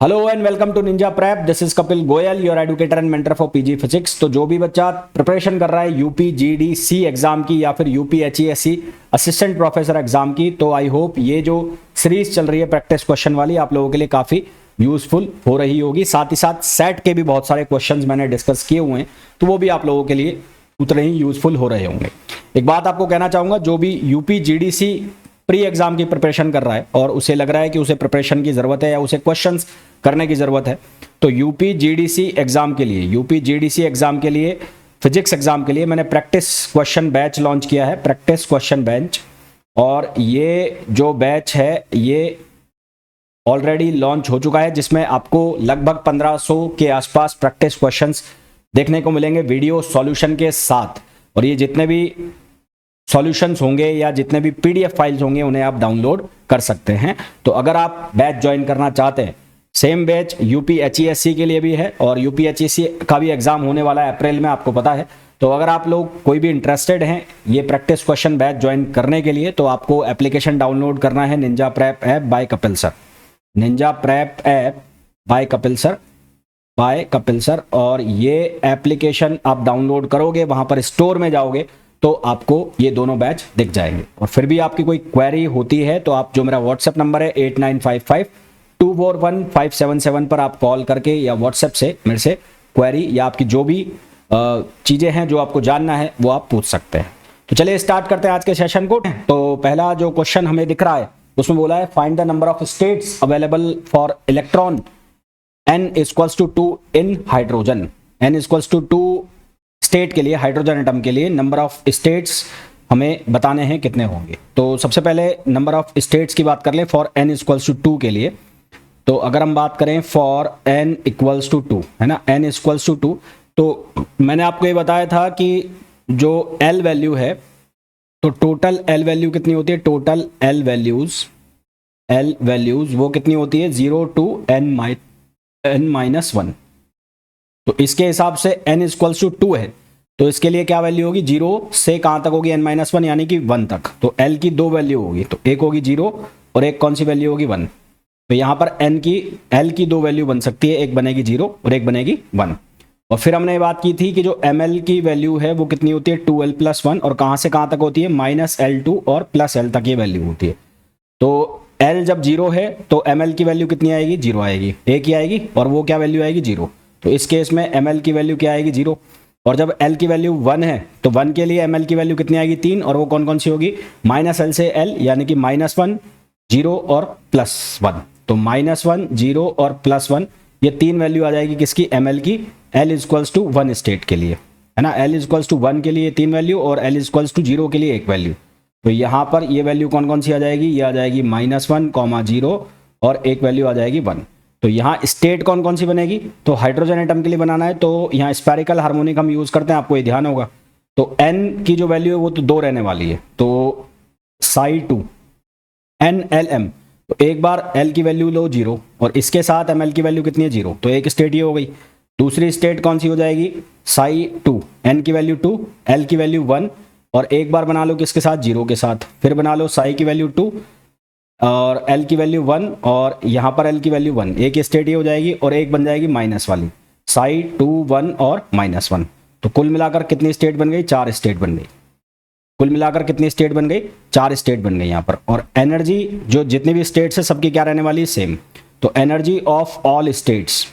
Hello and welcome to Ninja Prep. This is Kapil Goyal, your educator and mentor for PG physics. तो जो भी बच्चा preparation कर रहा है यूपी जीडीसी एग्जाम की या फिर यूपी एचईएससी असिस्टेंट प्रोफेसर एग्जाम की, तो आई होप ये जो सीरीज चल रही है प्रैक्टिस क्वेश्चन वाली आप लोगों के लिए काफी यूजफुल हो रही होगी। साथ ही साथ सेट के भी बहुत सारे क्वेश्चंस मैंने डिस्कस किए हुए हैं, तो वो भी आप लोगों के लिए उतने ही यूजफुल हो रहे होंगे। एक बात आपको कहना चाहूंगा, जो भी यूपी जीडीसी प्री एग्जाम की प्रिपरेशन कर रहा है और उसे लग रहा है कि उसे प्रिपरेशन की जरूरत है या उसे क्वेश्चंस करने की जरूरत है, तो यूपी जीडीसी एग्जाम के लिए फिजिक्स एग्जाम के लिए मैंने प्रैक्टिस क्वेश्चन बैच लॉन्च किया है, प्रैक्टिस क्वेश्चन बेंच। और ये जो बैच है ये ऑलरेडी लॉन्च हो चुका है, जिसमें आपको लगभग 1500 के आसपास प्रैक्टिस क्वेश्चंस देखने को मिलेंगे वीडियो सॉल्यूशन के साथ। और ये जितने भी सॉल्यूशंस होंगे या जितने भी पीडीएफ फाइल्स होंगे उन्हें आप डाउनलोड कर सकते हैं। तो अगर आप बैच ज्वाइन करना चाहते हैं, सेम बैच यूपी एचईएससी के लिए भी है और यूपी एचईएससी का भी एग्जाम होने वाला है अप्रैल में, आपको पता है। तो अगर आप लोग कोई भी इंटरेस्टेड हैं ये प्रैक्टिस क्वेश्चन बैच ज्वाइन करने के लिए, तो आपको एप्लीकेशन डाउनलोड करना है Ninja prep app by Kapil sir, Ninja prep app by Kapil sir. और ये एप्लीकेशन आप डाउनलोड करोगे, वहां पर स्टोर में जाओगे तो आपको ये दोनों बैच दिख जाएंगे। और फिर भी आपकी कोई क्वेरी होती है तो आप, जो मेरा व्हाट्सएप नंबर है 8955241577 पर आप कॉल करके या व्हाट्सएप से मेरे से क्वेरी या आपकी जो भी चीज़ें हैं जो आपको जानना है वो आप पूछ सकते हैं। तो चलिए स्टार्ट करते हैं आज के सेशन को। तो पहला जो क्वेश्चन हमें दिख रहा है उसमें बोला है find the number of states available for electron n equals to 2 in hydrogen. n equals to 2 state के लिए, हाइड्रोजन एटम के लिए नंबर ऑफ स्टेट्स हमें बताने हैं कितने होंगे। तो सबसे पहले नंबर ऑफ स्टेट्स की बात कर लें फॉर n इक्वल्स टू 2 के लिए। तो अगर हम बात करें फॉर n इक्वल्स टू 2, है ना, n इक्वल्स टू 2, तो मैंने आपको ये बताया था कि जो l वैल्यू है, तो टोटल l वैल्यू कितनी होती है, टोटल l वैल्यूज वो कितनी होती है 0 to n-1। तो इसके हिसाब से n इक्वल्स टू 2 है, तो इसके लिए क्या वैल्यू होगी, 0 से कहां तक होगी n-1 यानी कि 1 तक। तो l की दो वैल्यू होगी, तो एक होगी 0 और एक कौन सी वैल्यू होगी 1। तो यहां पर l की दो वैल्यू बन सकती है, एक बनेगी 0 और एक बनेगी 1। और फिर हमने बात की थी कि जो ml की वैल्यू है वो कितनी होती है 2l + 1, और कहां से कहां तक होती है -l2 और +l तक ये वैल्यू होती है। तो l जब 0 है तो ml की वैल्यू कितनी आएगी, 0 आएगी, एक ही आएगी, और वो क्या वैल्यू आएगी 0। तो इस केस में ml की वैल्यू क्या आएगी 0। और जब l की वैल्यू 1 है तो 1 के लिए ml की वैल्यू कितनी आएगी 3, और वो कौन कौन सी होगी -l से l, यानी कि -1 0 और +1। तो -1 0 और +1 ये तीन वैल्यू आ जाएगी किसकी, ml की, l इक्वल्स टू 1 स्टेट के लिए, है ना, l इक्वल्स टू 1 के लिए तीन वैल्यू और l इक्वल्स टू 0 के लिए एक वैल्यू। तो यहाँ पर ये वैल्यू कौन कौन सी आ जाएगी, ये आ जाएगी -1, 0 और एक वैल्यू आ जाएगी 1। तो यहाँ स्टेट कौन कौन सी बनेगी, तो हाइड्रोजन एटम के लिए बनाना है तो यहाँ स्फेरिकल हार्मोनिक हम यूज करते हैं, आपको ये ध्यान होगा। तो n की जो वैल्यू है वो तो 2 रहने वाली है, तो psi2 NLM, तो एक बार l की वैल्यू लो 0 और इसके साथ ml की वैल्यू कितनी है 0, तो एक स्टेट ये हो गई। दूसरी स्टेट कौन सी हो जाएगी psi2, n की वैल्यू 2, l की वैल्यू 1, और एक बार बना लो किसके साथ, 0 के साथ, फिर बना लो psi की वैल्यू 2 और l की वैल्यू 1, और यहाँ पर l की वैल्यू 1, एक स्टेट ये हो जाएगी और एक बन जाएगी माइनस वाली psi2 1 और -1। तो कुल मिलाकर कितनी स्टेट बन गई, 4 स्टेट बन गई। कुल मिलाकर कितनी स्टेट बन गई, 4 स्टेट बन गई यहाँ पर। और एनर्जी जो जितनी भी स्टेट्स है सबकी क्या रहने वाली है, सेम। तो एनर्जी ऑफ ऑल स्टेट्स,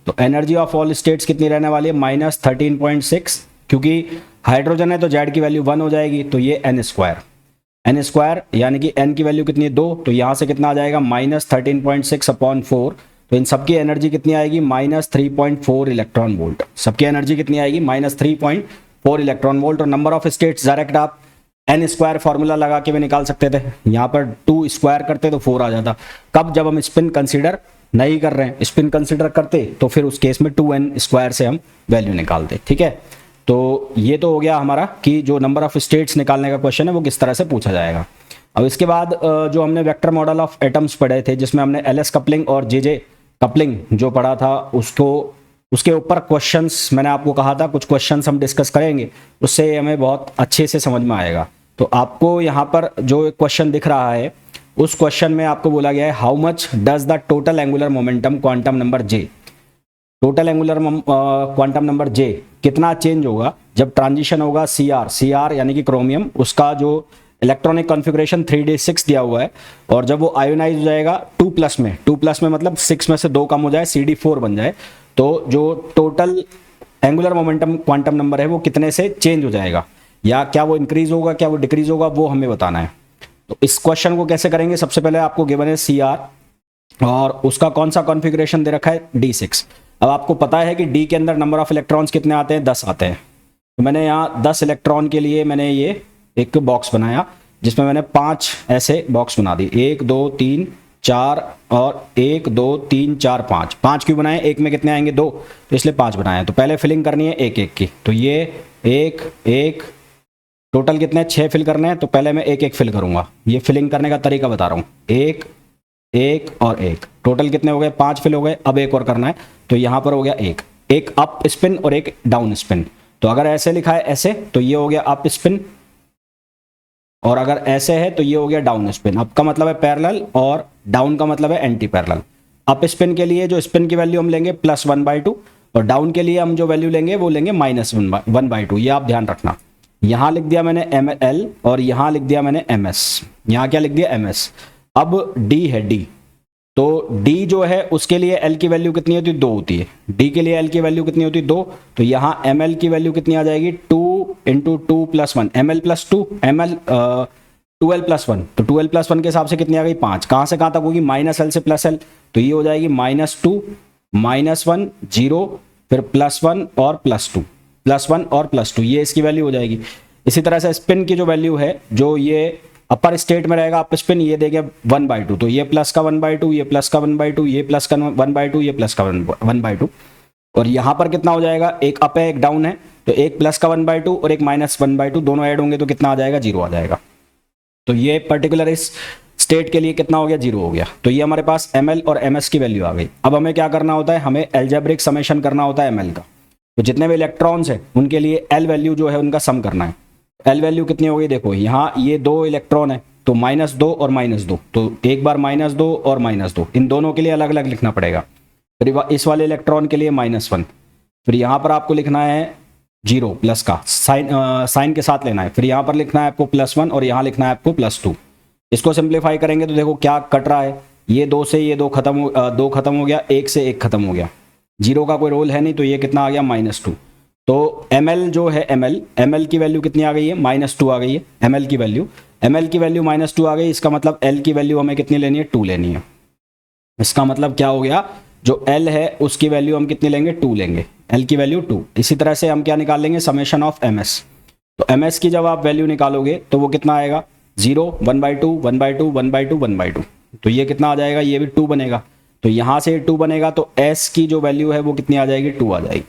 तो एनर्जी ऑफ ऑल स्टेट्स कितनी रहने वाली है, -13.6, क्योंकि हाइड्रोजन है तो Z की वैल्यू 1 हो जाएगी, तो ये n स्क्वायर यानी कि n की वैल्यू कितनी है 2, तो यहाँ से कितना आ जाएगा -13.6/4। तो इन सबकी एनर्जी कितनी आएगी, -3.4 इलेक्ट्रॉन वोल्ट। सबकी एनर्जी कितनी आएगी, -3.4 इलेक्ट्रॉन वोल्ट। और नंबर ऑफ स्टेट्स डायरेक्ट आप n स्क्वायर फॉर्मूला लगा के भी निकाल सकते थे, यहाँ पर 2 स्क्वायर करते तो 4 आ जाता। कब, जब हम स्पिन कंसीडर नहीं कर रहे हैं, स्पिन कंसीडर करते तो फिर उस केस में 2n स्क्वायर से हम वैल्यू निकालते, ठीक है। तो ये तो हो गया हमारा कि जो नंबर ऑफ स्टेट्स निकालने का क्वेश्चन है वो किस तरह से पूछा जाएगा। अब इसके बाद जो हमने वेक्टर मॉडल ऑफ एटम्स पढ़े थे, जिसमें हमने LS कपलिंग और JJ कपलिंग जो पढ़ा था, उसके ऊपर क्वेश्चंस मैंने आपको कहा था कुछ क्वेश्चंस हम डिस्कस करेंगे, उससे हमें बहुत अच्छे से समझ में आएगा। तो आपको यहाँ पर जो क्वेश्चन दिख रहा है उस क्वेश्चन में आपको बोला गया है how much does the total angular momentum quantum number J, total angular quantum number J कितना चेंज होगा जब ट्रांजिशन होगा सी आर यानी कि क्रोमियम, उसका जो इलेक्ट्रॉनिक कॉन्फ़िगरेशन 3d6 दिया हुआ है, और जब वो आयोनाइज हो जाएगा 2+ में मतलब 6 में से 2 कम हो जाए CD4 बन जाए, तो जो total angular momentum quantum number है वो कितने से चेंज हो जाएगा, या क्या वो इंक्रीज होगा क्या वो डिक्रीज होगा, वो हमें बताना है। तो इस क्वेश्चन को कैसे करेंगे, सबसे पहले आपको गिवन है CR और उसका कौन सा कॉन्फ़िगरेशन दे रखा है D6। अब आपको पता है कि D के अंदर नंबर ऑफ इलेक्ट्रॉन्स कितने आते हैं, 10 आते हैं। तो मैंने यहाँ 10 इलेक्ट्रॉन के लिए मैंने ये एक बॉक्स बनाया जिसमें मैंने 5 ऐसे बॉक्स बना दी, 1 2 3 4 और 1 2 3 4 5। 5 क्यों बनाए, एक में कितने आएंगे 2, तो इसलिए 5 बनाए। तो पहले फिलिंग करनी है एक एक की, तो ये एक टोटल कितने 6 फिल करने हैं, तो पहले मैं एक एक फिल करूंगा। ये फिलिंग करने का तरीका बता रहा हूँ, एक और एक, टोटल कितने हो गए 5 फिल हो गए। अब एक और करना है, तो यहाँ पर हो गया एक अप स्पिन और एक डाउन स्पिन। तो अगर ऐसे लिखा है ऐसे तो ये हो गया अप स्पिन, और अगर ऐसे है तो ये हो गया डाउन स्पिन। अप का मतलब है पैरेलल और डाउन का मतलब है एंटी पैरेलल। अप स्पिन के लिए जो स्पिन की वैल्यू हम लेंगे +1/2, और डाउन के लिए हम जो वैल्यू लेंगे वो लेंगे -1/2। ये आप ध्यान रखना। यहां लिख दिया मैंने ml और यहां लिख दिया मैंने ms। यहां क्या लिख दिया ms। अब d है d, तो d जो है उसके लिए l की वैल्यू कितनी होती है 2 होती है। d के लिए l की वैल्यू कितनी होती है 2, तो यहाँ ml की वैल्यू कितनी आ जाएगी 2 × 2 + 1 ml + 2 ml 12 + 1, तो 12 + 1 के हिसाब से कितनी आ गई 5। कहाँ से कहाँ तक होगी -l से +l, तो ये हो जाएगी -2 -1 0 फिर +1 और +2 +1 और +2, ये इसकी वैल्यू हो जाएगी। इसी तरह से स्पिन की जो वैल्यू है, जो ये अपर स्टेट में रहेगा अप स्पिन, ये देंगे 1/2, तो ये प्लस का 1/2, ये प्लस का 1/2, ये प्लस का 1/2, ये प्लस का 1/2। और यहाँ पर कितना हो जाएगा, एक अप है एक डाउन है, तो एक प्लस का 1/2 और एक -1/2 दोनों ऐड होंगे तो कितना आ जाएगा 0 आ जाएगा। तो ये पर्टिकुलर इस स्टेट के लिए कितना हो गया 0 हो गया। तो ये हमारे पास ml और ms की वैल्यू आ गई। अब हमें क्या करना होता है, हमें एल्जेब्रिक समेशन करना होता है ml का। तो जितने भी इलेक्ट्रॉन्स हैं उनके लिए l वैल्यू जो है उनका सम करना है। l वैल्यू कितनी हो गई, देखो यहाँ ये 2 इलेक्ट्रॉन है, तो -2 और -2, तो एक बार -2 और -2, इन दोनों के लिए अलग अलग लिखना पड़ेगा। फिर इस वाले इलेक्ट्रॉन के लिए -1, फिर यहाँ पर आपको लिखना है 0 प्लस का साइन के साथ लेना है, फिर यहाँ पर लिखना है आपको +1 और यहाँ लिखना है आपको +2। इसको सिंप्लीफाई करेंगे तो देखो क्या कट रहा है, ये 2 से ये 2 खत्म हो गया, 1 से 1 खत्म हो गया, 0 का कोई रोल है नहीं, तो ये कितना आ गया -2। तो ml जो है ml की वैल्यू कितनी आ गई है -2 आ गई है। ml की वैल्यू -2 आ गई, इसका मतलब l की वैल्यू हमें कितनी लेनी है 2 लेनी है। इसका मतलब क्या हो गया, जो l है उसकी वैल्यू हम कितनी लेंगे 2 लेंगे, l की वैल्यू 2। इसी तरह से हम क्या निकाल लेंगे समेशन ऑफ ms। तो ms की जब आप वैल्यू निकालोगे तो वो कितना आएगा 0 1/2 1/2 1/2 1/2, तो ये कितना आ जाएगा, ये भी 2 बनेगा। तो यहाँ से 2 बनेगा तो s की जो वैल्यू है वो कितनी आ जाएगी 2 आ जाएगी।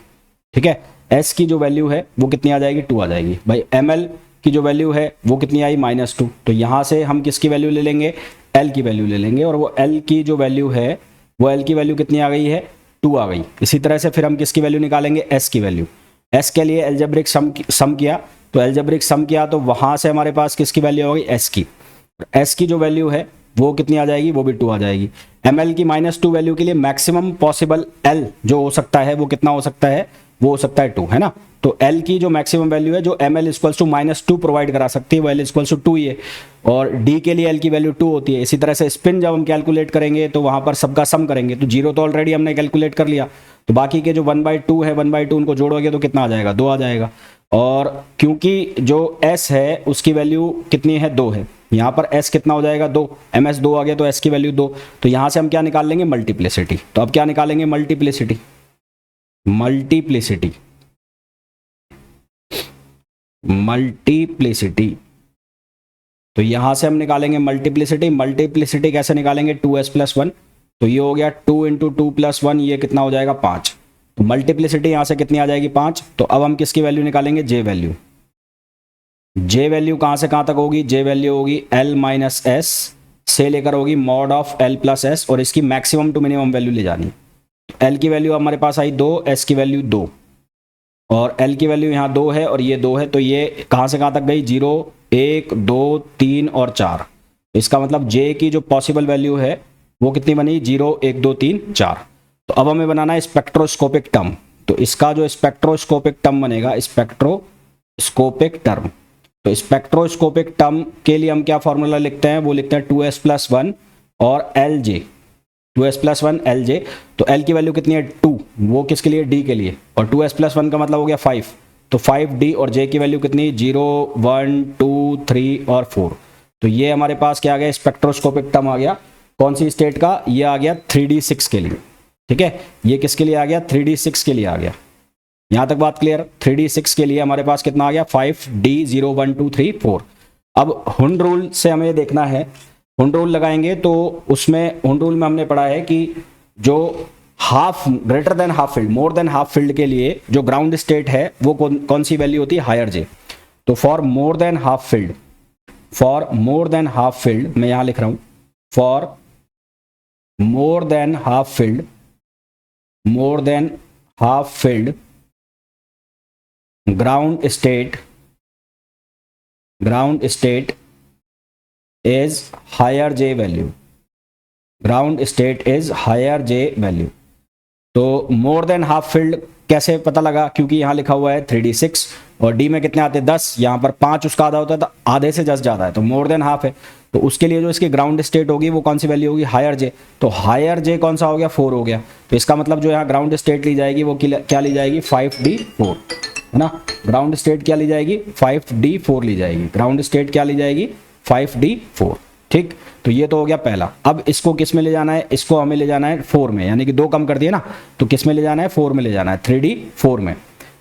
ठीक है, s की जो वैल्यू है वो कितनी आ जाएगी 2 आ जाएगी। भाई ml की जो वैल्यू है वो कितनी आई -2, तो यहाँ से हम किसकी वैल्यू ले लेंगे l की वैल्यू ले लेंगे, और वो l की जो वैल्यू है वो l की वैल्यू कितनी आ गई है 2 आ गई। इसी तरह से फिर हम किसकी वैल्यू निकालेंगे s की वैल्यू। s के लिए एल्जेब्रिक सम किया, तो एल्जेब्रिक सम किया तो वहाँ से हमारे पास किसकी वैल्यू होगी s की। s की जो वैल्यू है वो कितनी आ जाएगी, वो भी 2 आ जाएगी। ml की -2 वैल्यू के लिए मैक्सिमम पॉसिबल l जो हो सकता है वो कितना हो सकता है, वो हो सकता है 2, है ना। तो l की जो मैक्सिमम वैल्यू है जो ml = -2 प्रोवाइड करा सकती है वो l = 2 ही है, और d के लिए l की वैल्यू 2 होती है। इसी तरह से स्पिन जब हम कैलकुलेट करेंगे तो वहां पर सबका सम करेंगे, तो 0 तो ऑलरेडी हमने कैलकुलेट कर लिया, तो बाकी के जो 1/2 है 1/2 उनको जोड़ोगे तो कितना आ जाएगा 2 आ जाएगा। और क्योंकि जो s है उसकी वैल्यू कितनी है 2 है, यहाँ पर s कितना हो जाएगा 2, ms 2 आ गया तो s की वैल्यू 2। तो यहाँ से हम क्या निकाल लेंगे मल्टीप्लिसिटी। तो अब क्या निकालेंगे मल्टीप्लिसिटी तो यहां से हम निकालेंगे मल्टीप्लिसिटी कैसे निकालेंगे 2s + 1, तो ये हो गया 2 × 2 + 1, ये कितना हो जाएगा 5। तो मल्टीप्लिसिटी यहां से कितनी आ जाएगी 5। तो अब हम किसकी वैल्यू निकालेंगे j वैल्यू कहां से कहां तक होगी, j वैल्यू होगी l - s से लेकर होगी mod ऑफ l + s, और इसकी मैक्सिमम टू मिनिमम वैल्यू ले जानी। l की वैल्यू हमारे पास आई 2, s की वैल्यू 2, और l की वैल्यू यहाँ 2 है और ये 2 है, तो ये कहाँ से कहाँ तक गई 0 1 2 3 और 4, तो इसका मतलब जे की जो पॉसिबल वैल्यू है वो कितनी बनी, 0 1 2 3 4। तो अब हमें बनाना है स्पेक्ट्रोस्कोपिक टर्म। तो इसका जो स्पेक्ट्रोस्कोपिक टर्म बनेगा, स्पेक्ट्रोस्कोपिक टर्म, तो स्पेक्ट्रोस्कोपिक टर्म के लिए हम क्या फॉर्मूला लिखते हैं, वो लिखते हैं 2s+1 और LJ, 2s+1 LJ। तो L की वैल्यू कितनी है 2, वो किसके लिए, D के लिए, और 2s+1 का मतलब हो गया 5, तो 5D, और J की वैल्यू कितनी 0 1 2 3 और 4। तो ये हमारे पास क्या आ गया, स्पेक्ट्रोस्कोपिक टर्म आ गया। कौन सी स्टेट का, ये आ गया 3D6 के लिए। ठीक है, ये किसके लिए आ गया, 3D6 के लिए आ गया। यहां तक बात क्लियर। 3D6 के लिए हमारे पास कितना आ गया, 5D 0 1 2 3 4। अब हुंड रूल से हमें देखना है, हुंड रूल लगाएंगे तो उसमें हुंड रूल में हमने पढ़ा है कि जो half, greater than half filled, more than half field के लिए जो ग्राउंड स्टेट है वो कौन सी वैल्यू होती है, हायर जे। तो for more than half filled, for more than half filled, मैं यहां लिख रहा हूं for more than half filled, more than half filled ground state is higher J value, ground state is higher J value. तो more than half field कैसे पता लगा, क्योंकि यहां लिखा हुआ है 3D6 और D में कितने आते हैं 10, यहां पर 5 उसका आधा होता है, तो आधे से 10 ज्यादा है, तो मोर देन हाफ है। तो उसके लिए जो इसकी ग्राउंड स्टेट होगी वो कौन सी वैल्यू होगी, हायर जे। तो हायर जे कौन सा हो गया, 4 हो गया। तो इसका मतलब जो यहाँ ग्राउंड स्टेट ली जाएगी वो क्या ली जाएगी, 5D4, है ना। ग्राउंड स्टेट क्या ली जाएगी, 5D4 ली जाएगी। ग्राउंड स्टेट क्या ली जाएगी, 5D4। ठीक, तो ये तो हो गया पहला। अब इसको किस में ले जाना है, इसको हमें ले जाना है 4 में, यानी कि 2 कम कर दिए ना, तो किस में ले जाना है, 4 में ले जाना है, 3D4 में।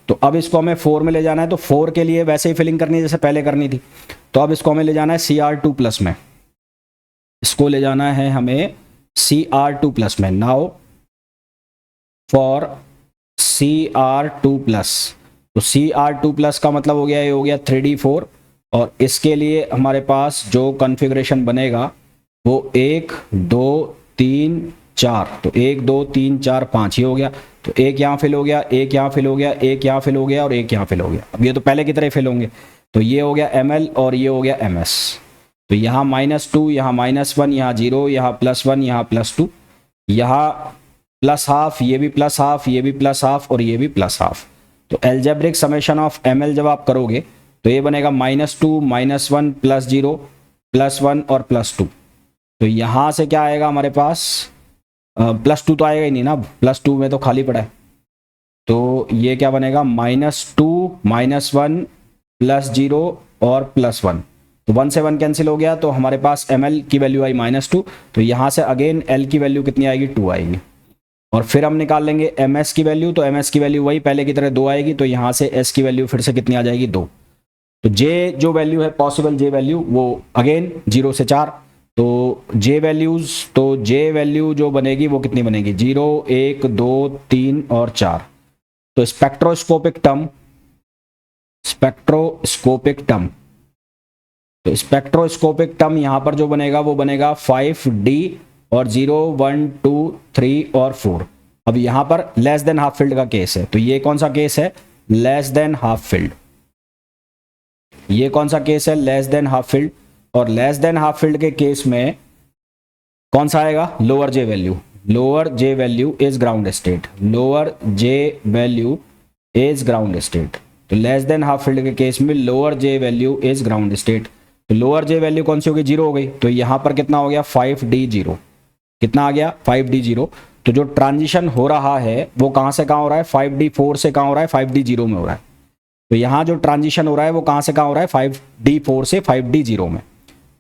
तो अब इसको हमें 4 में ले जाना है, तो 4 के लिए वैसे ही फिलिंग करनी है जैसे पहले करनी थी। तो अब इसको हमें ले जाना है CR2+ में, इसको ले जाना है हमें CR2+ में। नाउ फॉर CR2+, तो CR2+ का मतलब हो गया, ये हो गया 3D4, और इसके लिए हमारे पास जो कॉन्फ़िगरेशन बनेगा वो 1 2 3 4, तो 1 2 3 4 5 ये हो गया। तो एक यहाँ फिल हो गया, एक यहाँ फिल हो गया, एक यहाँ फिल हो गया और एक यहाँ फिल हो गया। अब ये तो पहले की तरह फिल होंगे, तो ये हो गया ML और ये हो गया MS। तो यहाँ -2, यहाँ -1, यहाँ 0, यहाँ +1, यहाँ +2, यहाँ +½ ये भी +½ ये भी +½ और ये भी +½ तो एल्जेब्रिक समेशन ऑफ ML जब आप करोगे तो ये बनेगा -2 -1 +0 +1 और +2। तो यहाँ से क्या आएगा हमारे पास, +2 तो आएगा ही नहीं ना, +2 में तो खाली पड़ा है। तो ये क्या बनेगा, -2 -1 +0 और +1। तो 1 से 1 कैंसिल हो गया, तो हमारे पास ML की वैल्यू आई -2। तो यहाँ से अगेन L की वैल्यू कितनी आएगी, 2 आएगी। और फिर हम निकाल लेंगे MS की वैल्यू, तो MS की वैल्यू वही पहले की तरह 2 आएगी। तो यहाँ से S की वैल्यू फिर से कितनी आ जाएगी, 2। तो J जो वैल्यू है, पॉसिबल J वैल्यू, वो अगेन 0 से 4। तो J वैल्यू जो बनेगी वो कितनी बनेगी, 0 1 2 3 और 4। तो स्पेक्ट्रोस्कोपिक टर्म, तो स्पेक्ट्रोस्कोपिक टर्म यहां पर जो बनेगा वो बनेगा 5D और 0 1 2 3 और 4। अब यहां पर लेस देन हाफ फील्ड का केस है, तो ये कौन सा केस है, लेस देन हाफ फील्ड। ये कौन सा केस है, लेस देन हाफ फील्ड। और लेस देन हाफ फील्ड के केस में कौन सा आएगा, lower J value. Lower J value is ground state, lower J value is ground state. तो लेस देन हाफ फील्ड के केस में lower J value is ground state. तो lower जे value कौन सी होगी, 0 हो गई। तो यहां पर कितना हो गया, 5D0। कितना आ गया, 5D0। तो जो ट्रांजिशन हो रहा है वो कहां से कहां हो रहा है, 5D4 से कहां हो रहा है, 5D0 में हो रहा है। तो यहां जो ट्रांजिशन हो रहा है वो कहां से कहां हो रहा है, 5D4 से 5D0 में।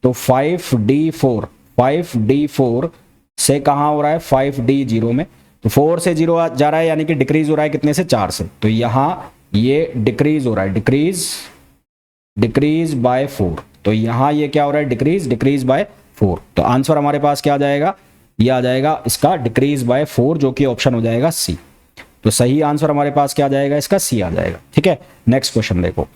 तो 5D4 से कहां हो रहा है, 5D0 में। तो 4 से 0 जा रहा है, यानी कि डिक्रीज हो रहा है कितने से, 4 से। तो यहां ये डिक्रीज हो रहा है, डिक्रीज बाय 4। तो यहां ये क्या हो रहा है, डिक्रीज बाय 4। तो आंसर हमारे पास क्या आ जाएगा, ये आ जाएगा इसका डिक्रीज बाय 4, जो कि ऑप्शन हो जाएगा C। तो सही आंसर हमारे पास क्या आ जाएगा, इसका C आ जाएगा। ठीक है, नेक्स्ट क्वेश्चन देखो।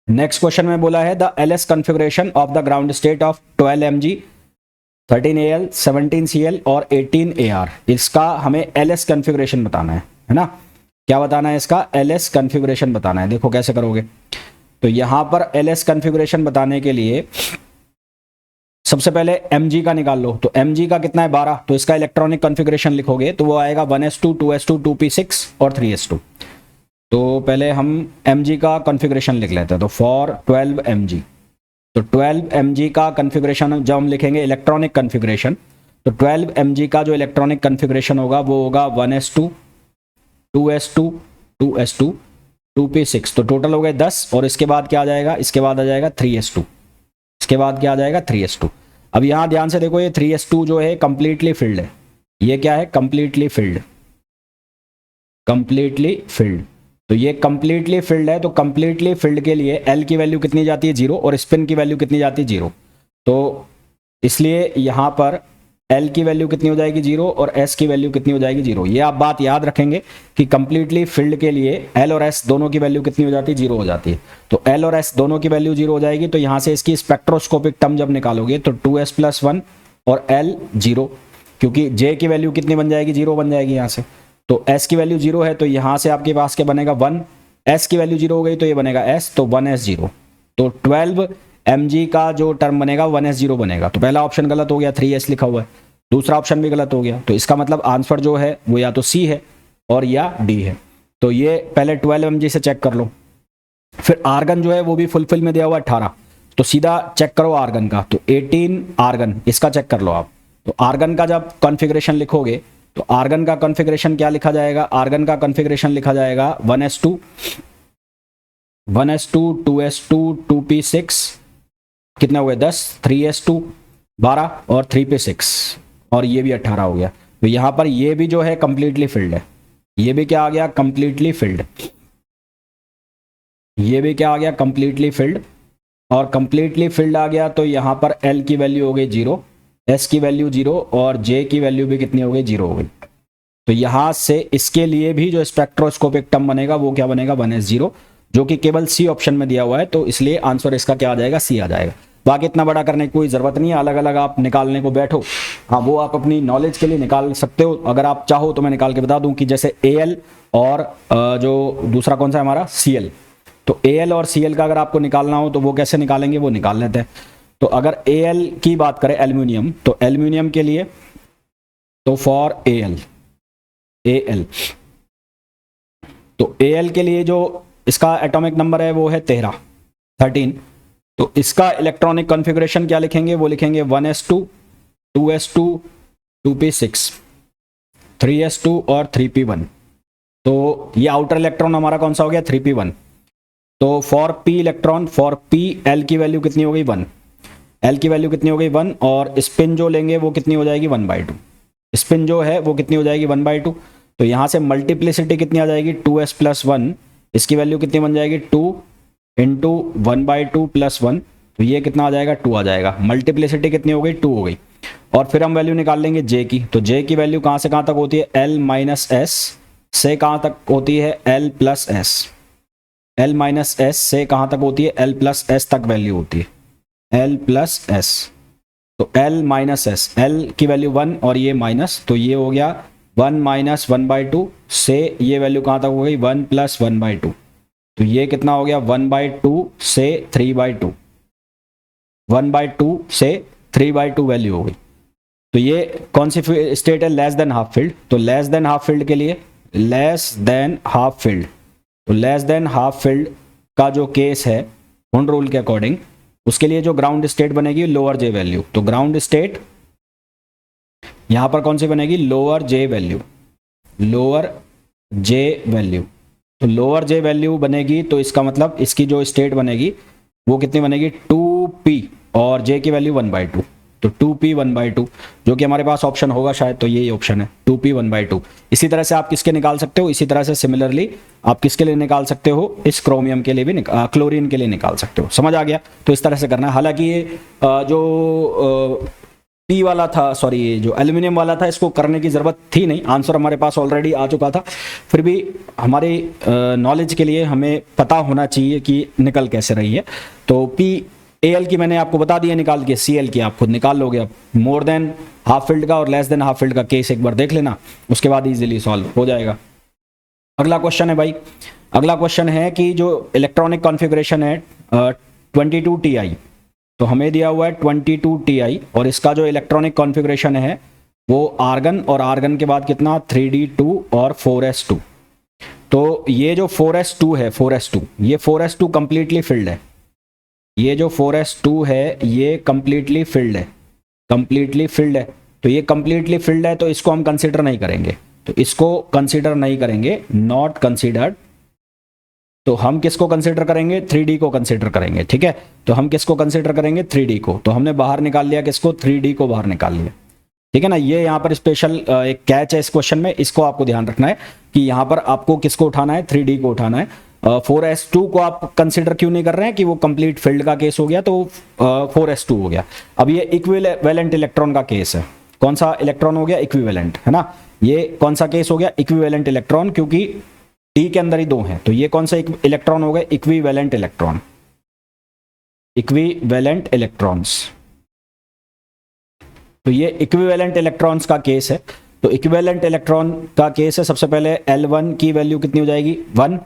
नेक्स्ट क्वेश्चन में बोला है the LS configuration of the ground state of 12 mg 13 AL 17 CL और 18 AR। इसका हमें LS कॉन्फ़िगरेशन बताना है ना। क्या बताना है, इसका LS कॉन्फ़िगरेशन बताना है। देखो कैसे करोगे, तो यहां पर LS कॉन्फ़िगरेशन बताने के लिए सबसे पहले mg का निकाल लो, तो mg का कितना है 12, तो इसका इलेक्ट्रॉनिक कॉन्फ़िगरेशन लिखोगे तो वो आएगा 1s2 2s2 2p6 और 3s2। तो पहले हम mg का कॉन्फ़िगरेशन लिख लेते हैं, तो फॉर 12 mg, तो 12 mg का कॉन्फ़िगरेशन जब हम लिखेंगे इलेक्ट्रॉनिक कॉन्फ़िगरेशन, तो 12 mg का जो इलेक्ट्रॉनिक कॉन्फ़िगरेशन होगा वो होगा 1s2 2s2 2s2 2p6, तो टोटल हो गए 10, और इसके बाद क्या आ जाएगा, इसके बाद आ जाएगा 3s2, इसके बाद क्या आ जाएगा 3s2। अब यहां ध्यान से देखो, ये 3s2 जो है कंप्लीटली फिल्ड है, ये क्या है कंप्लीटली फिल्ड, कंप्लीटली फिल्ड। तो ये कंप्लीटली फिल्ड है, तो कंप्लीटली फिल्ड के लिए L की वैल्यू कितनी जाती है 0 और स्पिन की वैल्यू कितनी जाती है 0, तो इसलिए यहां पर L की वैल्यू कितनी हो जाएगी 0 और S की वैल्यू कितनी हो जाएगी 0। ये आप बात याद रखेंगे कि कंप्लीटली फिल्ड के लिए L और S दोनों की वैल्यू कितनी हो जाती है 0 हो जाती है। तो L और S दोनों की वैल्यू 0 हो जाएगी, तो यहां से इसकी स्पेक्ट्रोस्कोपिक टर्म जब निकालोगे तो 2s + 1 और L 0, क्योंकि J की वैल्यू कितनी बन जाएगी 0 बन जाएगी यहाँ से, तो S की वैल्यू 0 है, तो यहाँ से आपके पास क्या बनेगा 1, S की वैल्यू 0 हो गई तो ये बनेगा S, तो 1s 0, तो 12 mg का जो टर्म बनेगा 1s 0 बनेगा। तो पहला ऑप्शन गलत हो गया, 3s लिखा हुआ है, दूसरा ऑप्शन भी गलत हो गया, तो इसका मतलब आंसर जो है वो या तो सी है और या डी है। तो ये पहले 12 mg से चेक कर लो। फिर आर्गन जो है वो भी फुलफिल में दिया हुआ 18, तो सीधा चेक करो आर्गन का, तो 18 आर्गन, इसका चेक कर लो आप। तो आर्गन का जब कॉन्फ़िगरेशन लिखोगे तो आर्गन का कॉन्फ़िगरेशन क्या लिखा जाएगा, आर्गन का कॉन्फ़िगरेशन लिखा जाएगा 1s2 2s2 2p6, कितना हुए 10, 3s2 12 और 3p6, और ये भी 18 हो गया। तो यहां पर ये भी जो है कंप्लीटली फिल्ड है, ये भी क्या आ गया कंप्लीटली फिल्ड, ये भी क्या आ गया कंप्लीटली फिल्ड, और कंप्लीटली फिल्ड आ गया तो यहां पर L की वैल्यू हो गई 0, S की वैल्यू 0 और J की वैल्यू भी कितनी हो गई 0 हो गई। तो यहां से इसके लिए भी जो स्पेक्ट्रोस्कोपिक टर्म बनेगा वो क्या बनेगा 1s 0, जो कि केवल सी ऑप्शन में दिया हुआ है, तो इसलिए आंसर इसका क्या आ जाएगा सी आ जाएगा। बाकी इतना बड़ा करने की कोई ज़रूरत नहीं है, अलग अलग आप निकालने को बैठो, हाँ वो आप अपनी नॉलेज के लिए निकाल सकते हो, अगर आप चाहो तो मैं निकाल के बता दूं कि जैसे AL और जो दूसरा कौन सा है हमारा CL, तो AL और CL का अगर आपको निकालना हो तो वो कैसे निकालेंगे वो निकाल लेते हैं। तो अगर AL की बात करें एल्यूमिनियम, तो एल्यूमिनियम के लिए तो फॉर AL, तो AL के लिए जो इसका एटॉमिक नंबर है वो है 13, तो इसका इलेक्ट्रॉनिक कॉन्फ़िगरेशन क्या लिखेंगे, वो लिखेंगे 1s2 2s2 2p6 3s2 और 3p1। तो ये आउटर इलेक्ट्रॉन हमारा कौन सा हो गया 3p1। तो for p electron, for p L की वैल्यू कितनी हो गई 1, L की वैल्यू कितनी हो गई 1, और स्पिन जो लेंगे वो कितनी हो जाएगी 1/2, स्पिन जो है वो कितनी हो जाएगी 1/2। तो यहां से मल्टीप्लिसिटी कितनी आ जाएगी 2s + 1, इसकी वैल्यू कितनी बन जाएगी 2 इंटू 1/2 + 1, तो ये कितना आ जाएगा 2 आ जाएगा। मल्टीप्लिसिटी कितनी हो गई 2 हो गई, और फिर हम वैल्यू निकाल लेंगे J की, तो J की वैल्यू कहां से कहां तक होती है L - S से कहां तक होती है L + S, L - S से कहां तक होती है L + S तक वैल्यू होती है L + S, तो L - S, L की वैल्यू 1 और ये माइनस, तो ये हो गया 1 - 1/2 से ये वैल्यू कहां तक हो गई 1 + 1/2, तो ये कितना हो गया 1/2 से 3/2, 1/2 से 3/2 वैल्यू हो गई। तो ये कौन सी स्टेट है लेस देन हाफ फील्ड, तो लेस देन हाफ फील्ड के लिए लेस देन हाफ फील्ड, तो लेस देन हाफ फील्ड का जो केस है हुंड रूल के अकॉर्डिंग, उसके लिए जो ग्राउंड स्टेट बनेगी लोअर J वैल्यू, तो ग्राउंड स्टेट यहां पर कौन सी बनेगी lower J value, lower J value, तो लोअर J वैल्यू बनेगी, तो इसका मतलब इसकी जो स्टेट बनेगी वो कितनी बनेगी 2p और J की वैल्यू 1/2, तो 2p 1/2, जो कि हमारे पास ऑप्शन होगा शायद, तो यही ऑप्शन है 2p 1/2। इसी तरह से आप किसके निकाल सकते हो, इसी तरह से सिमिलरली आप किसके लिए निकाल सकते हो, इस क्रोमियम के लिए भी क्लोरीन के लिए निकाल सकते हो। समझ आ गया, तो इस तरह से करना है। हालांकि ये जो P वाला था, सॉरी ये जो एल्यूमिनियम वाला था, इसको करने की ज़रूरत थी नहीं, आंसर हमारे पास ऑलरेडी आ चुका था, फिर भी हमारी नॉलेज के लिए हमें पता होना चाहिए कि निकल कैसे रही है। तो PAL की मैंने आपको बता दिया निकाल के, CL की आप खुद निकाल लोगे। अब मोर देन हाफ फील्ड का और लेस देन हाफ फील्ड का केस एक बार देख लेना, उसके बाद इजीली सॉल्व हो जाएगा। अगला क्वेश्चन है भाई, अगला क्वेश्चन है कि जो इलेक्ट्रॉनिक कॉन्फ़िगरेशन है 22Ti, तो हमें दिया हुआ है 22Ti और इसका जो इलेक्ट्रॉनिक कॉन्फ़िगरेशन है वो आर्गन, और आर्गन के बाद कितना 3d2 और 4s2। तो ये जो 4s2 है, 4s2, ये 4s2 कंप्लीटली फिल्ड है। ये जो 4s2 है ये कंप्लीटली फिल्ड है, कंप्लीटली फिल्ड है। तो ये कंप्लीटली फिल्ड है तो इसको हम कंसीडर नहीं करेंगे, तो इसको कंसीडर नहीं करेंगे, नॉट कंसीडर्ड। तो हम किसको कंसीडर करेंगे, 3D को कंसीडर करेंगे। ठीक है, तो हम किसको कंसीडर करेंगे, 3D को। तो हमने बाहर निकाल लिया किसको, 3D को बाहर निकाल लिया। ठीक है ना, ये यहाँ पर स्पेशल एक कैच है इस क्वेश्चन में, इसको आपको ध्यान रखना है कि यहाँ पर आपको किसको उठाना है, 3D को उठाना है। 4s2 को आप कंसीडर क्यों नहीं कर रहे हैं कि वो कंप्लीट फील्ड का केस हो गया, तो 4s2 हो गया। अब ये इक्विवेलेंट इलेक्ट्रॉन का केस है। कौन सा इलेक्ट्रॉन हो गया, इक्विवेलेंट, है ना। ये कौन सा केस हो गया, इक्विवेलेंट इलेक्ट्रॉन, क्योंकि डी के अंदर ही दो हैं। तो ये कौन सा इलेक्ट्रॉन हो गया, इक्विवेलेंट इलेक्ट्रॉन, इक्विवेलेंट इलेक्ट्रॉन्स। तो ये इक्विवेलेंट इलेक्ट्रॉन्स का केस है। तो इक्विवेलेंट इलेक्ट्रॉन का केस है, सबसे पहले L1 की वैल्यू कितनी हो जाएगी, 1,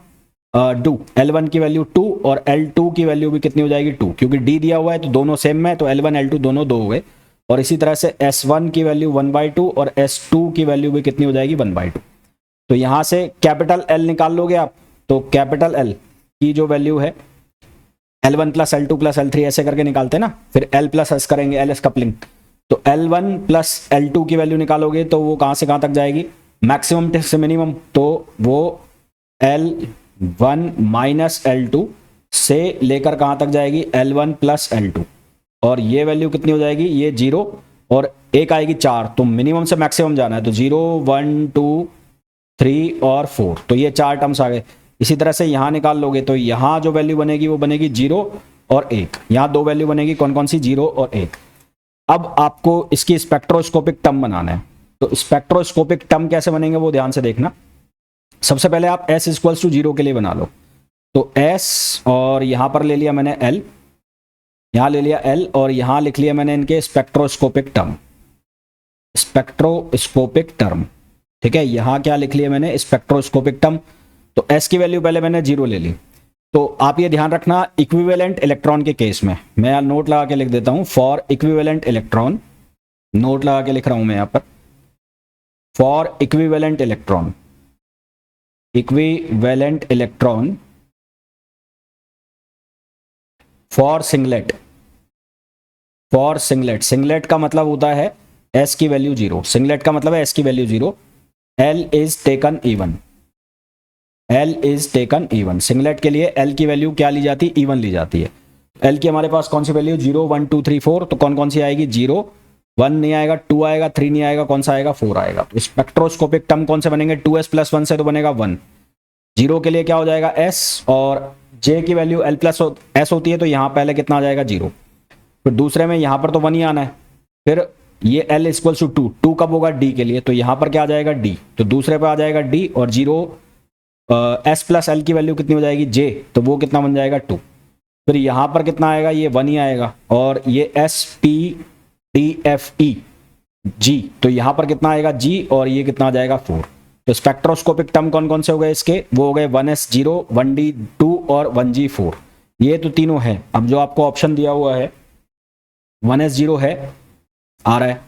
2, L1 की वैल्यू 2 और L2 की वैल्यू भी कितनी हो जाएगी, 2, क्योंकि D दिया हुआ है तो दोनों सेम में, तो L1 L2 दोनों 2 हो गए। और इसी तरह से S1 की वैल्यू 1/2 और S2 की वैल्यू भी कितनी हो जाएगी, 1/2। तो यहां से कैपिटल L निकाल लोगे आप, तो कैपिटल L की जो वैल्यू है L1 plus L2 plus L3 ऐसे करके निकालते हैं ना, फिर L प्लस S करेंगे, LS कपलिंग। तो L1 प्लस L2 की वैल्यू निकालोगे तो वो कहां से कहां तक जाएगी, मैक्सिमम से मिनिमम, तो वो L1 माइनस L2 से लेकर कहां तक जाएगी, L1 प्लस L2। और ये वैल्यू कितनी हो जाएगी, ये 0 और एक आएगी 4, तो मिनिमम से मैक्सिमम जाना है, तो 0, 1, 2, 3 और 4, तो ये 4 टर्म्स आ गए। इसी तरह से यहां निकाल लोगे तो यहां जो वैल्यू बनेगी वो बनेगी 0 और 1। यहां दो वैल्यू बनेगी, कौन कौन सी, 0 और 1। अब आपको इसकी स्पेक्ट्रोस्कोपिक टर्म बनाना है। तो स्पेक्ट्रोस्कोपिक टर्म कैसे बनेंगे वो ध्यान से देखना। सबसे पहले आप S इक्वल्स टू 0 के लिए बना लो। तो S और यहां पर ले लिया मैंने L, यहां ले लिया L और यहां लिख लिया मैंने इनके स्पेक्ट्रोस्कोपिक टर्म, स्पेक्ट्रोस्कोपिक टर्म। ठीक है, यहां क्या लिख लिया मैंने, स्पेक्ट्रोस्कोपिक टर्म। तो S की वैल्यू पहले मैंने 0 ले ली। तो आप ये ध्यान रखना, इक्विवेलेंट इलेक्ट्रॉन के केस में, मैं नोट लगा के लिख देता हूं, फॉर इक्विवेलेंट इलेक्ट्रॉन, नोट लगा के लिख रहा हूं मैं यहां पर, for equivalent electron, equivalent electron for singlet, for singlet, singlet का मतलब होता है S की वैल्यू 0, सिंगलेट का मतलब है S की value 0, L is taken even, L is taken even. Singlet के लिए L की वैल्यू क्या ली जाती है, इवन ली जाती है। L की हमारे पास कौन सी वैल्यू, 0, 1, 2, 3, 4, तो कौन कौन सी आएगी, 0, 1 नहीं आएगा, 2 आएगा, 3 नहीं आएगा, कौन सा आएगा, 4 आएगा। तो स्पेक्ट्रोस्कोपिक टर्म कौन से बनेंगे, 2S प्लस 1 से तो बनेगा 1, 0 के लिए क्या हो जाएगा S, और J की वैल्यू L प्लस S होती है तो यहाँ पहले कितना आ जाएगा, 0। फिर दूसरे में यहाँ पर तो 1 ही आना है। फिर ये L इक्वल्स टू 2, 2 कब होगा, D के लिए, तो यहाँ पर क्या आ जाएगा, D, तो दूसरे पे आ जाएगा D, और 0 S प्लस L की वैल्यू कितनी हो जाएगी, J, तो वो कितना बन जाएगा, 2। फिर यहाँ पर कितना आएगा, ये 1 ही आएगा, और ये S P D F E G, तो यहाँ पर कितना आएगा, G, और ये कितना आ जाएगा, 4। तो स्पेक्ट्रोस्कोपिक टर्म कौन कौन से हो गए इसके, वो हो गए 1s0, 1d2 और 1g4, ये तो तीनों है। अब जो आपको ऑप्शन दिया हुआ है, 1s0 है, आ रहा है,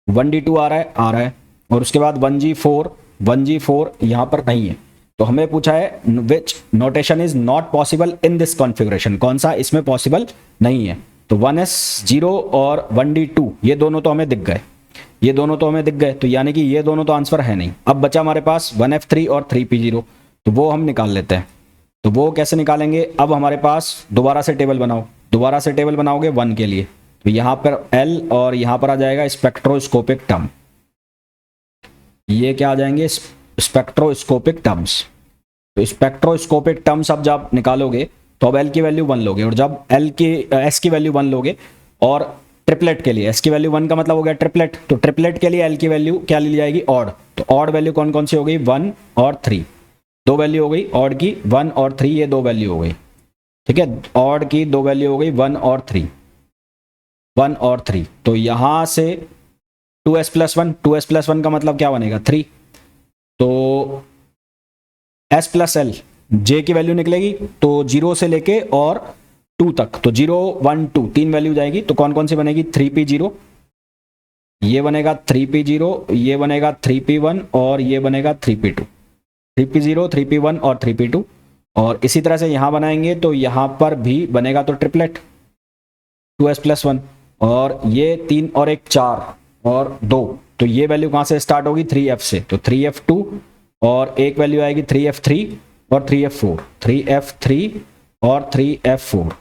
1d2 आ रहा है, और उसके बाद 1g4 यहाँ पर नहीं है। तो हमें पूछा है which notation is not possible in this configuration, कौन सा इसमें पॉसिबल नहीं है। तो 1s0 और 1d2 ये दोनों तो हमें दिख गए, ये दोनों तो हमें दिख गए, तो यानी कि ये दोनों तो आंसर है नहीं। अब बचा हमारे पास 1f3 और 3p0, तो वो हम निकाल लेते हैं। तो वो कैसे निकालेंगे, अब हमारे पास दोबारा से टेबल बनाओ, दोबारा से टेबल बनाओगे 1 के लिए, तो यहाँ पर L और यहाँ पर आ जाएगा स्पेक्ट्रोस्कोपिक टर्म, ये क्या आ जाएंगे, स्पेक्ट्रोस्कोपिक टर्म्स। तो स्पेक्ट्रोस्कोपिक टर्म्स अब जब निकालोगे तो अब L की वैल्यू 1 लोगे, और जब S की वैल्यू 1 लोगे, और ट्रिपलेट के लिए S की वैल्यू 1 का मतलब हो गया ट्रिपलेट, तो ट्रिपलेट के लिए L की वैल्यू क्या ली जाएगी, ऑड। तो ऑड वैल्यू कौन कौन सी हो गई, 1 और 3, दो वैल्यू हो गई ऑड की, 1 और 3, ये दो वैल्यू हो गई। ठीक है, ऑड की दो वैल्यू हो गई, 1 और 3, 1 और 3। तो यहां से 2s प्लस 1, 2s प्लस 1 का मतलब क्या बनेगा, 3। तो S प्लस L, J की वैल्यू निकलेगी तो 0 से लेके और 2 तक, तो 0 1 2 तीन वैल्यू जाएगी, तो कौन कौन सी बनेगी? 3p0, ये बनेगा 3p0, ये बनेगा 3p1 और ये बनेगा 3p2, 3p0 3p1 और 3p2। और इसी तरह से यहां बनाएंगे तो यहां पर भी बनेगा तो ट्रिपलेट 2s+1, और ये 3 और 1 4 और 2, तो ये वैल्यू कहां से स्टार्ट होगी? 3f से, तो 3f2 और एक वैल्यू आएगी 3f3 और 3f4, 3f3 और 3f4।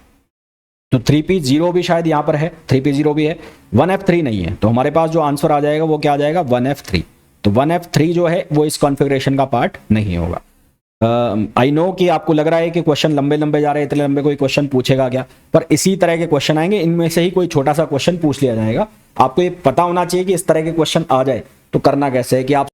तो 3p0 भी शायद यहां पर है, 3p0 भी है, 1f3 नहीं है, तो हमारे पास जो आंसर आ जाएगा वो क्या आ जाएगा? 1f3। तो 1f3 जो है वो इस कॉन्फ़िगरेशन का पार्ट नहीं होगा। आई नो कि आपको लग रहा है कि क्वेश्चन लंबे लंबे जा रहे हैं, इतने लंबे कोई क्वेश्चन पूछेगा क्या, पर इसी तरह के क्वेश्चन आएंगे, इनमें से ही कोई छोटा सा क्वेश्चन पूछ लिया जाएगा। आपको ये पता होना चाहिए कि इस तरह के क्वेश्चन आ जाए तो करना कैसे है कि आप